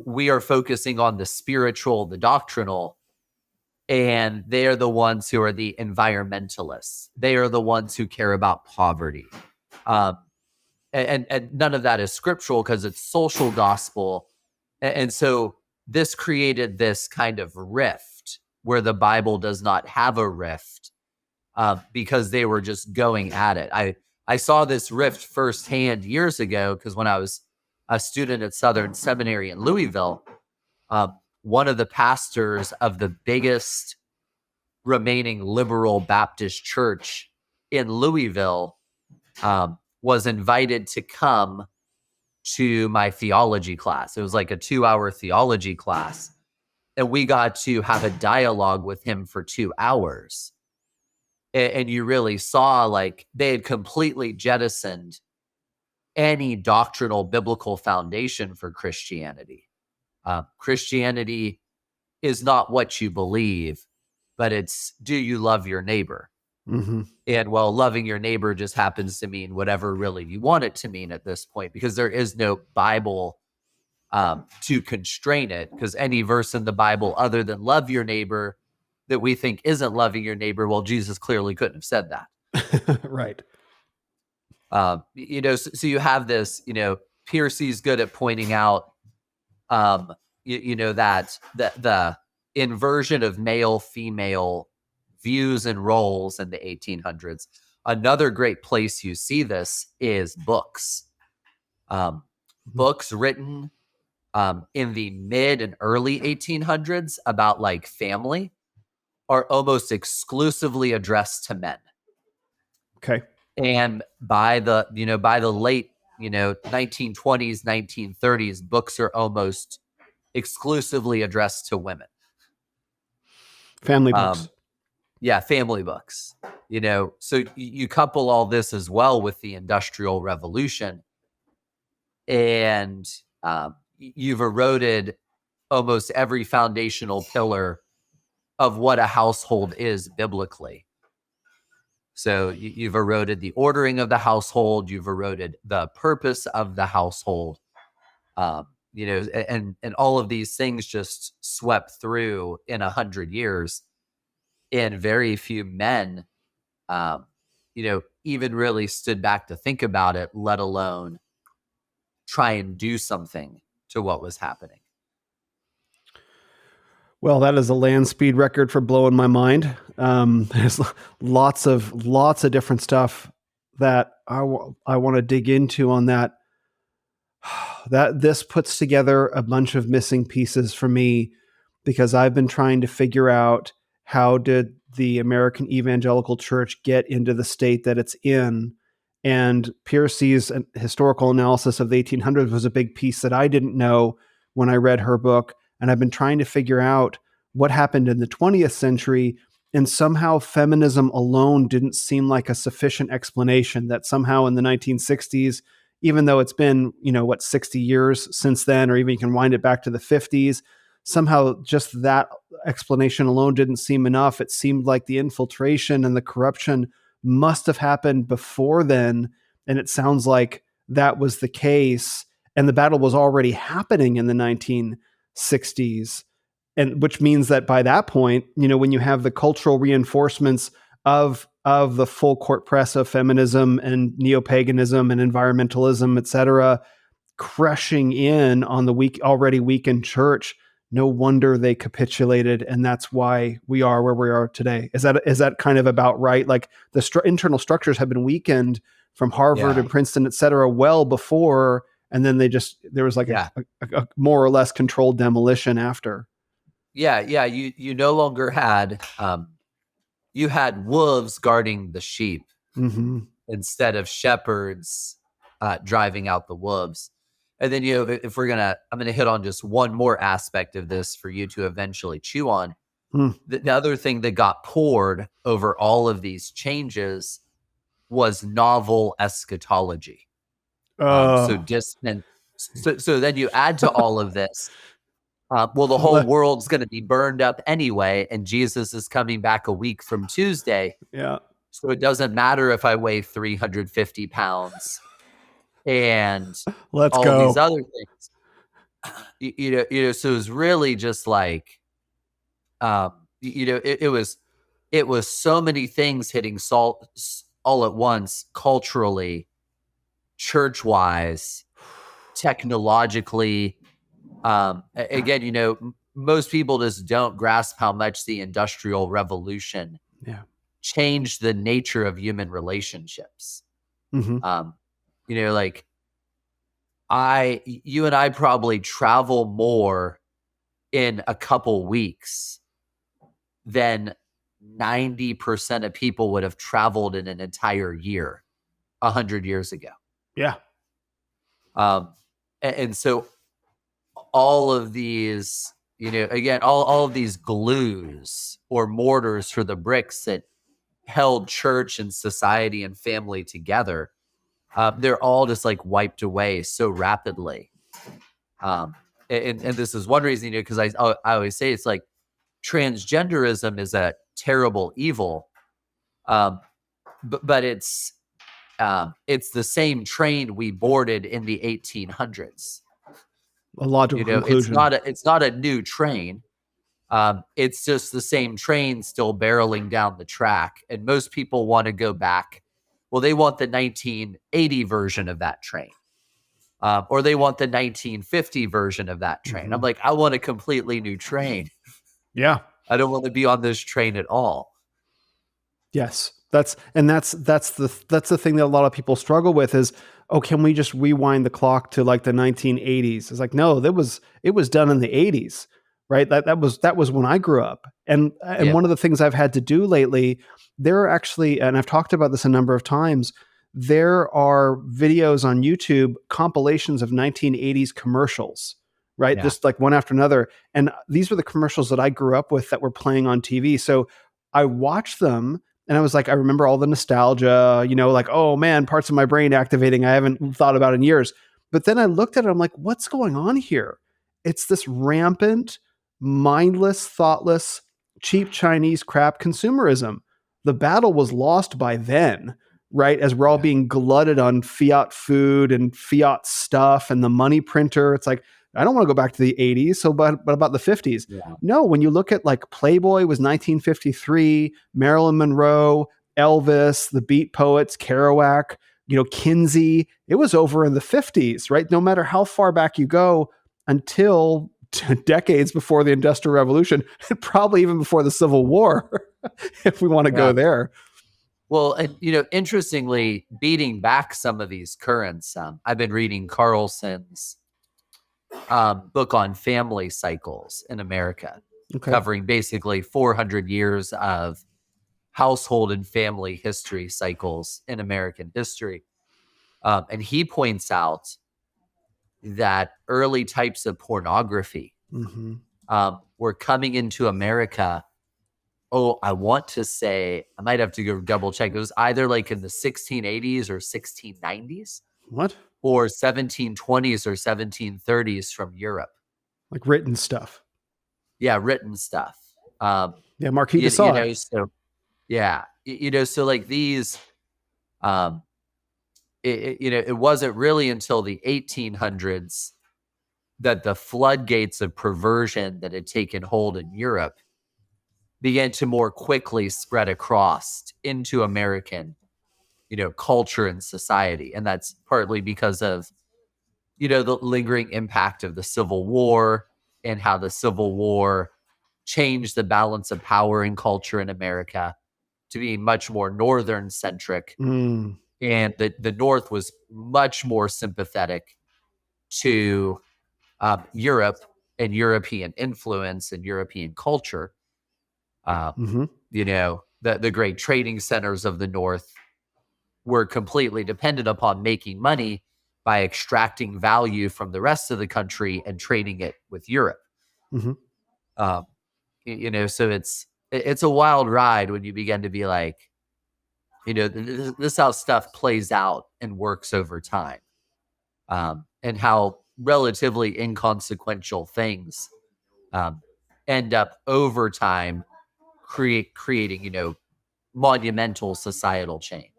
we are focusing on the spiritual, the doctrinal, and they are the ones who are the environmentalists. They are the ones who care about poverty. And none of that is scriptural because it's social gospel. And so this created this kind of rift where the Bible does not have a rift because they were just going at it. I saw this rift firsthand years ago because when I was a student at Southern Seminary in Louisville, one of the pastors of the biggest remaining liberal Baptist church in Louisville was invited to come to my theology class. It was like a 2-hour theology class. And we got to have a dialogue with him for 2 hours. And you really saw like they had completely jettisoned any doctrinal biblical foundation for Christianity. Christianity is not what you believe, but it's, do you love your neighbor? Mm-hmm. And well, loving your neighbor just happens to mean whatever really you want it to mean at this point, because there is no Bible to constrain it, because any verse in the Bible other than love your neighbor that we think isn't loving your neighbor, well, Jesus clearly couldn't have said that. Right. So you have this, Piercy's good at pointing out, that the inversion of male, female views and roles in the 1800s. Another great place you see this is books. Books written in the mid and early 1800s about like family are almost exclusively addressed to men. Okay. And by the late, 1920s, 1930s, books are almost exclusively addressed to women. Family books. Yeah, family books. So you couple all this as well with the Industrial Revolution, and you've eroded almost every foundational pillar of what a household is biblically. So you've eroded the ordering of the household. You've eroded the purpose of the household. And all of these things just swept through in 100 years. And very few men, even really stood back to think about it, let alone try and do something to what was happening. Well, that is a land speed record for blowing my mind. There's lots of different stuff that I want to dig into on that. That this puts together a bunch of missing pieces for me, because I've been trying to figure out, how did the American evangelical church get into the state that it's in? And Piercy's historical analysis of the 1800s was a big piece that I didn't know when I read her book. And I've been trying to figure out what happened in the 20th century. And somehow feminism alone didn't seem like a sufficient explanation, that somehow in the 1960s, even though it's been, 60 years since then, or even you can wind it back to the 50s, somehow just that explanation alone didn't seem enough. It seemed like the infiltration and the corruption must have happened before then. And it sounds like that was the case. And the battle was already happening in the 1960s. And which means that by that point, when you have the cultural reinforcements of the full court press of feminism and neo-paganism and environmentalism, et cetera, crushing in on the already weakened church, no wonder they capitulated. And that's why we are where we are today. Is that kind of about right? Like the internal structures have been weakened from Harvard and Princeton, et cetera, well before. And then there was like a more or less controlled demolition after. Yeah. You no longer had, you had wolves guarding the sheep instead of shepherds driving out the wolves. And then, if I'm going to hit on just one more aspect of this for you to eventually chew on. The other thing that got poured over all of these changes was novel eschatology. So then you add to all of this, the whole world's going to be burned up anyway, and Jesus is coming back a week from Tuesday. Yeah. So it doesn't matter if I weigh 350 pounds and Let's all go. these other things. So it was really just like, it was so many things hitting salt all at once, culturally, church wise, technologically. Again, most people just don't grasp how much the Industrial Revolution Yeah. changed the nature of human relationships. Hmm. Like you and I probably travel more in a couple weeks than 90% of people would have traveled in an entire year 100 years ago. Yeah. Um, and so all of these, again, all of these glues or mortars for the bricks that held church and society and family together, they're all just like wiped away so rapidly. And this is one reason, because I always say it's like transgenderism is a terrible evil, but it's the same train we boarded in the 1800s. A logical It's conclusion. not a new train. It's just the same train still barreling down the track, and most people want to go back. Well, they want the 1980 version of that train, or they want the 1950 version of that train. I'm like, I want a completely new train. Yeah. I don't want to be on this train at all. Yes. That's the thing that a lot of people struggle with is, oh, can we just rewind the clock to like the 1980s? It's like, no, it was done in the 80s, right? That was when I grew up. And Yeah. one of the things I've had to do lately, there are actually, and I've talked about this a number of times, there are videos on YouTube, compilations of 1980s commercials, right? Yeah. Just like one after another. And these were the commercials that I grew up with that were playing on TV. So I watched them and I was like, I remember all the nostalgia, like, oh man, parts of my brain activating I haven't thought about in years. But then I looked at it, I'm like, what's going on here? It's this rampant, mindless, thoughtless, cheap Chinese crap consumerism. The battle was lost by then, right? As we're all being glutted on fiat food and fiat stuff and the money printer. It's like, I don't want to go back to the 80s. So, but about the 50s. Yeah. No, when you look at like Playboy was 1953, Marilyn Monroe, Elvis, the Beat Poets, Kerouac, Kinsey, it was over in the 50s, right? No matter how far back you go until decades before the Industrial Revolution, probably even before the Civil War, if we want to go there. Well, and interestingly, beating back some of these currents, I've been reading Carlson's book on family cycles in America, covering basically 400 years of household and family history cycles in American history. And he points out that early types of pornography were coming into America. Oh, I want to say, I might have to go double check. It was either like in the 1680s or 1690s. What? Or 1720s or 1730s from Europe. Like written stuff. Yeah, written stuff. Yeah, Marquis de Sade. So like these, it wasn't really until the 1800s that the floodgates of perversion that had taken hold in Europe began to more quickly spread across into American, culture and society. And that's partly because of, the lingering impact of the Civil War and how the Civil War changed the balance of power and culture in America to be much more Northern centric. And the North was much more sympathetic to Europe and European influence and European culture. The great trading centers of the North were completely dependent upon making money by extracting value from the rest of the country and trading it with Europe. So it's a wild ride when you begin to be like, this is how stuff plays out and works over time, and how relatively inconsequential things end up over time creating monumental societal change.